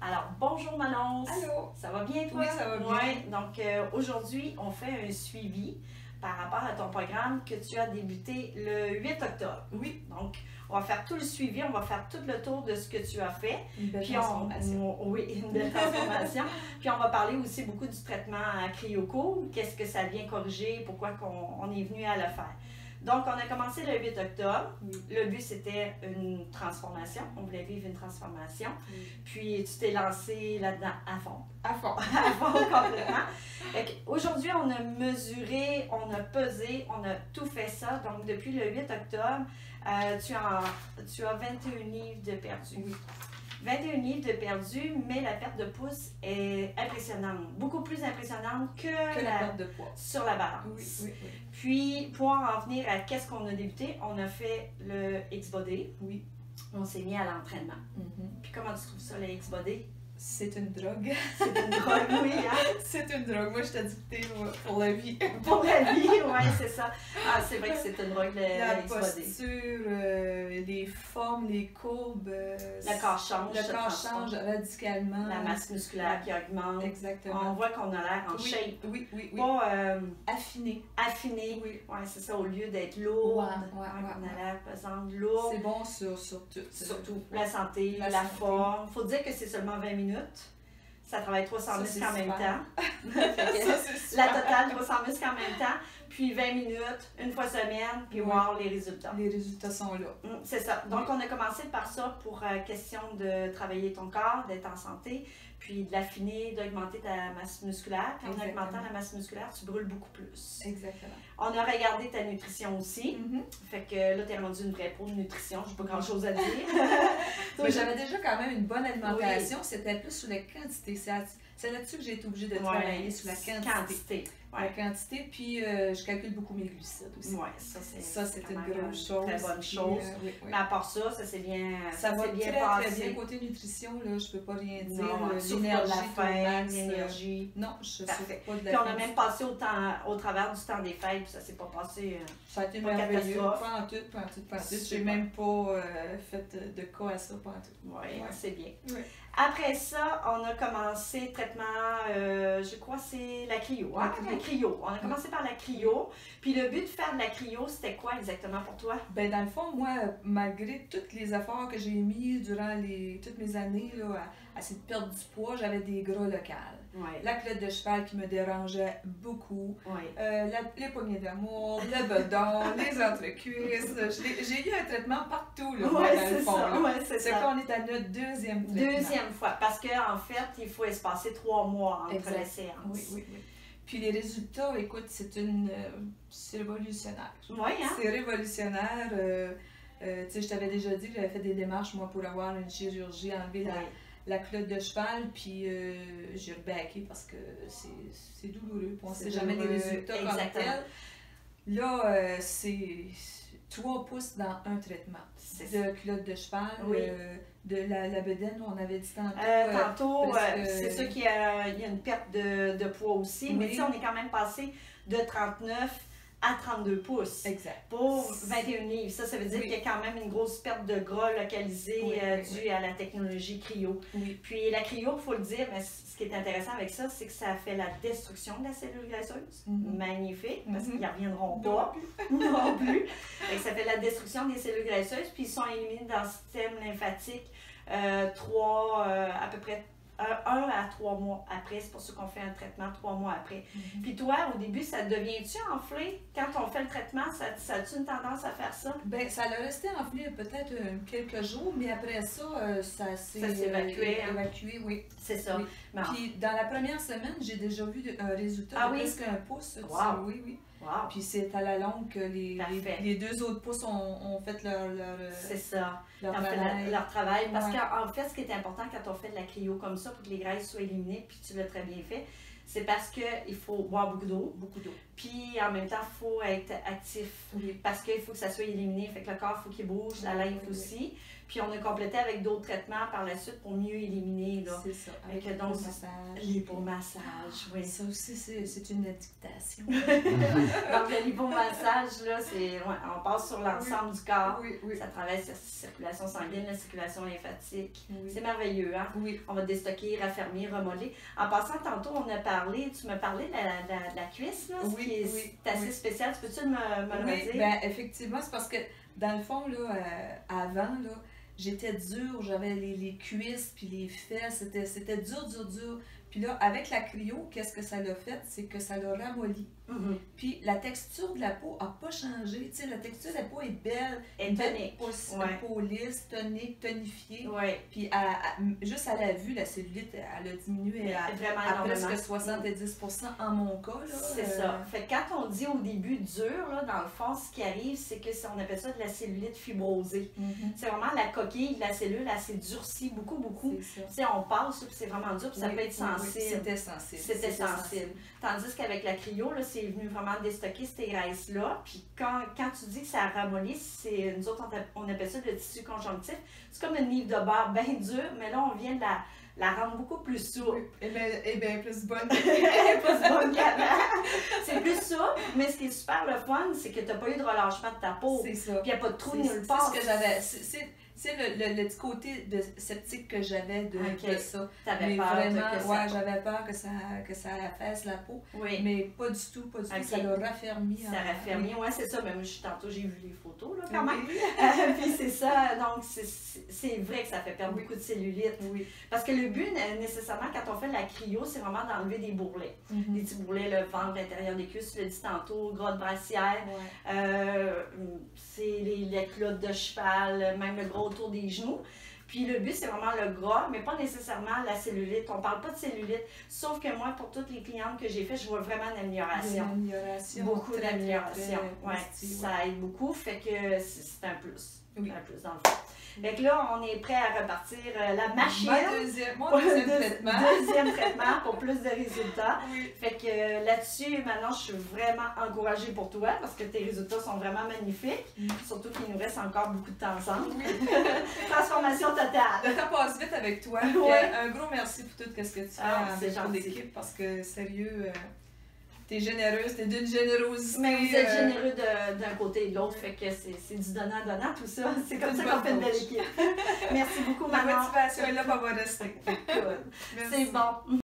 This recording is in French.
Alors, bonjour Manon. Allô. Ça va bien toi? Oui, ça va bien. Ouais. Donc, aujourd'hui, on fait un suivi par rapport à ton programme que tu as débuté le 8 octobre. Oui. Donc, on va faire tout le suivi, on va faire tout le tour de ce que tu as fait. Une belle Puis transformation. oui, une belle transformation. Puis on va parler aussi beaucoup du traitement à Cryoco. Qu'est-ce que ça vient corriger, pourquoi on est venu à le faire. Donc, on a commencé le 8 octobre. Oui. Le but, c'était une transformation. On voulait vivre une transformation. Oui. Puis, tu t'es lancé là-dedans à fond. À fond. À fond complètement. Aujourd'hui, on a mesuré, on a pesé, on a tout fait ça. Donc, depuis le 8 octobre, tu as 21 livres de perdu. Oui. 21 livres de perdu, mais la perte de pouce est impressionnante. Beaucoup plus impressionnante que la perte de poids. Sur la balance. Oui, oui, oui. Puis, pour en venir à qu'est-ce qu'on a débuté, on a fait le X-Body. Oui. On s'est mis à l'entraînement. Mm-hmm. Puis, comment tu trouves ça, le X-Body? C'est une drogue. C'est une drogue, oui, hein? C'est une drogue. Moi, je t'ai dicté pour la vie. Pour la vie, oui, c'est ça. Ah, c'est vrai que c'est une drogue, La le X-Body. posture, les formes, les courbes. Le corps change. Le corps change radicalement. La masse musculaire qui augmente. Exactement. On voit qu'on a l'air en oui, shape. Oui, oui, oui. Pas affiné. affiné. Oui. Ouais, c'est ça, au lieu d'être lourde. Ouais, on a l'air pesante, lourde. C'est bon sur tout. Surtout la santé, La la santé. forme. Il faut dire que c'est seulement 20 minutes. Ça travaille 300 muscles en même temps. La La totale, 300 muscles en même temps. Puis 20 minutes, une fois semaine, puis Oui. voir les résultats. Les résultats sont là. C'est ça. Donc, on a commencé par ça pour question de travailler ton corps, d'être en santé, puis de l'affiner, d'augmenter ta masse musculaire. Puis en Exactement. augmentant la masse musculaire, tu brûles beaucoup plus. Exactement. On a regardé ta nutrition aussi. Fait que là, tu es rendu une vraie pro de nutrition. J'ai pas grand-chose à dire. Mais j'avais déjà quand même une bonne alimentation. Oui. C'était plus sur la quantité. C'est là-dessus que j'ai été obligée de travailler, sur la quantité. Ouais. La quantité, puis je calcule beaucoup mes glucides aussi. Oui, ça c'est une grosse chose. Très bonne chose. Oui. Mais à part ça, ça s'est bien ça va bien très, passé. Très bien. Côté nutrition, là, je peux pas rien dire. L'énergie. Non, je ne sais pas de la Puis on a même passé au travers du temps des fêtes, puis ça s'est pas passé. Ça a été merveilleux. Pas en tout. J'ai même pas fait de cas à ça, pas en tout. Oui, c'est bien. Oui. Après ça, on a commencé le traitement, je crois que c'est la cryo. Hein? La cryo. On a commencé par la cryo. Puis le but de faire de la cryo, c'était quoi exactement pour toi? Ben dans le fond, moi, malgré tous les efforts que j'ai mis durant toutes mes années là, à essayer de perdre du poids, j'avais des gras locales. Ouais. La culotte de cheval qui me dérangeait beaucoup. Ouais. Les poignées d'amour, le bedon, les entrecuisses. J'ai eu un traitement partout là, dans le fond. C'est qu'on est à notre deuxième traitement. Deuxième fois, parce qu'en fait, il faut espacer 3 mois entre les séances. Oui. Puis les résultats, écoute, c'est révolutionnaire. Oui, hein? C'est révolutionnaire. Tu sais, je t'avais déjà dit que j'avais fait des démarches, moi, pour avoir une chirurgie, enlever la culotte de cheval, puis j'ai rebaqué parce que c'est douloureux. On ne sait jamais les résultats comme tels. Là, c'est 3 pouces dans un traitement de culotte de cheval. Oui. De la bedaine, on avait dit tantôt. C'est sûr qu'il y a une perte de poids aussi, oui. Mais tu sais, on est quand même passé de 39 à 32 pouces. Exact. Pour 21 livres. Ça veut dire qu'il y a quand même une grosse perte de gras localisée due à la technologie cryo. Oui. Puis la cryo, il faut le dire, mais ce qui est intéressant avec ça, c'est que ça fait la destruction de la cellule graisseuse. Magnifique, parce qu'ils ne reviendront pas non plus. Et ça fait la destruction des cellules graisseuses, puis ils sont éliminés dans le système lymphatique à peu près 1 à 3 mois après. C'est pour ça qu'on fait un traitement 3 mois après. Puis toi, au début, ça devient-tu enflé? Quand on fait le traitement, ça a-tu une tendance à faire ça? Bien, ça l'a resté enflé peut-être quelques jours, mais après ça, ça s'est évacué, oui. C'est ça. Oui. Puis dans la première semaine, j'ai déjà vu un résultat de presque 1 pouce. Wow. Oui. Wow. Puis c'est à la longue que les 2 autres pouces ont fait leur c'est ça. Leur travail. Parce qu'en fait, ce qui est important quand on fait de la cryo comme ça, pour que les graisses soient éliminées, puis tu l'as très bien fait, c'est parce qu'il faut boire beaucoup d'eau. Puis en même temps, il faut être actif. Oui. Parce qu'il faut que ça soit éliminé. Fait que le corps, il faut qu'il bouge, la lymphe aussi. Puis on a complété avec d'autres traitements par la suite pour mieux éliminer. C'est ça. Avec les donc, massages. l'hypomassage, oui. Ça aussi, c'est une dictation. Donc le lipomassage, là, on passe sur l'ensemble du corps. Oui. Ça traverse la circulation sanguine, la circulation lymphatique. Oui. C'est merveilleux, hein? Oui. On va déstocker, raffermir, remodeler. En passant, tantôt, tu me parlais de la cuisse, là, ce qui est assez spécial. Tu peux-tu me le redire? Ben, effectivement, c'est parce que, dans le fond, là, avant, là, j'étais dure, j'avais les cuisses puis les fesses, c'était dur. Puis là, avec la cryo, qu'est-ce que ça l'a fait? C'est que ça l'a ramolli. Puis la texture de la peau n'a pas changé. Tu sais, la texture de la peau est belle, tonique. Peau lisse, tonique, tonifiée. Ouais. Puis juste à la vue, la cellulite, elle a diminué à presque 70% en mon cas. C'est ça. Fait que quand on dit au début dur, là, dans le fond, ce qui arrive, c'est que on appelle ça de la cellulite fibrosée. C'est vraiment la coquille de la cellule, elle s'est durcie beaucoup. Tu sais, on passe, puis c'est vraiment dur, puis ça peut être sensible. C'était sensible. Tandis qu'avec la cryo, là, c'est venu vraiment déstocker ces graisses-là. Puis quand tu dis que ça ramollit, nous autres, on appelle ça le tissu conjonctif. C'est comme une livre de beurre bien dure, mais là, on vient de la rendre beaucoup plus souple. Et bien plus bonne. Plus bonne qu'avant. C'est plus souple, mais ce qui est super le fun, c'est que tu n'as pas eu de relâchement de ta peau. C'est ça. Puis il n'y a pas de trou nulle part. C'est ce que j'avais. C'est le petit côté sceptique que j'avais de ça. T'avais peur vraiment, j'avais peur que ça affaisse la peau. Oui. Mais pas du tout. Ça l'a raffermi. Ça l'a raffermi, oui, c'est ça. Mais moi, tantôt, j'ai vu les photos, là, quand même. Puis c'est ça, donc c'est vrai que ça fait perdre beaucoup de cellulite. Oui. Parce que le but, nécessairement, quand on fait de la cryo, c'est vraiment d'enlever des bourrelets. Des petits bourrelets, le ventre, l'intérieur des cuisses, tu l'as dit tantôt, gras de brassière. C'est les culottes de cheval, même le gros autour des genoux. Puis le but, c'est vraiment le gras, mais pas nécessairement la cellulite. On parle pas de cellulite, sauf que moi, pour toutes les clientes que j'ai faites, je vois vraiment une amélioration. Beaucoup d'amélioration. Ouais, ça aide beaucoup, fait que c'est un plus. Un plus dans le fond. Fait que là, on est prêt à repartir la machine. Mon deuxième traitement. Deuxième traitement pour plus de résultats. Fait que là-dessus, maintenant, je suis vraiment encouragée pour toi parce que tes résultats sont vraiment magnifiques. Surtout qu'il nous reste encore beaucoup de temps ensemble. Transformation totale. Le temps passe vite avec toi. Un gros merci pour tout ce que tu fais pour l'équipe parce que, sérieux, t'es généreuse, t'es d'une générosité. Mais vous êtes généreux d'un côté et de l'autre, fait que c'est du donnant-donnant tout ça. C'est comme ça qu'on fait une belle équipe. Merci beaucoup, maman. La motivation est là pour rester. C'est bon.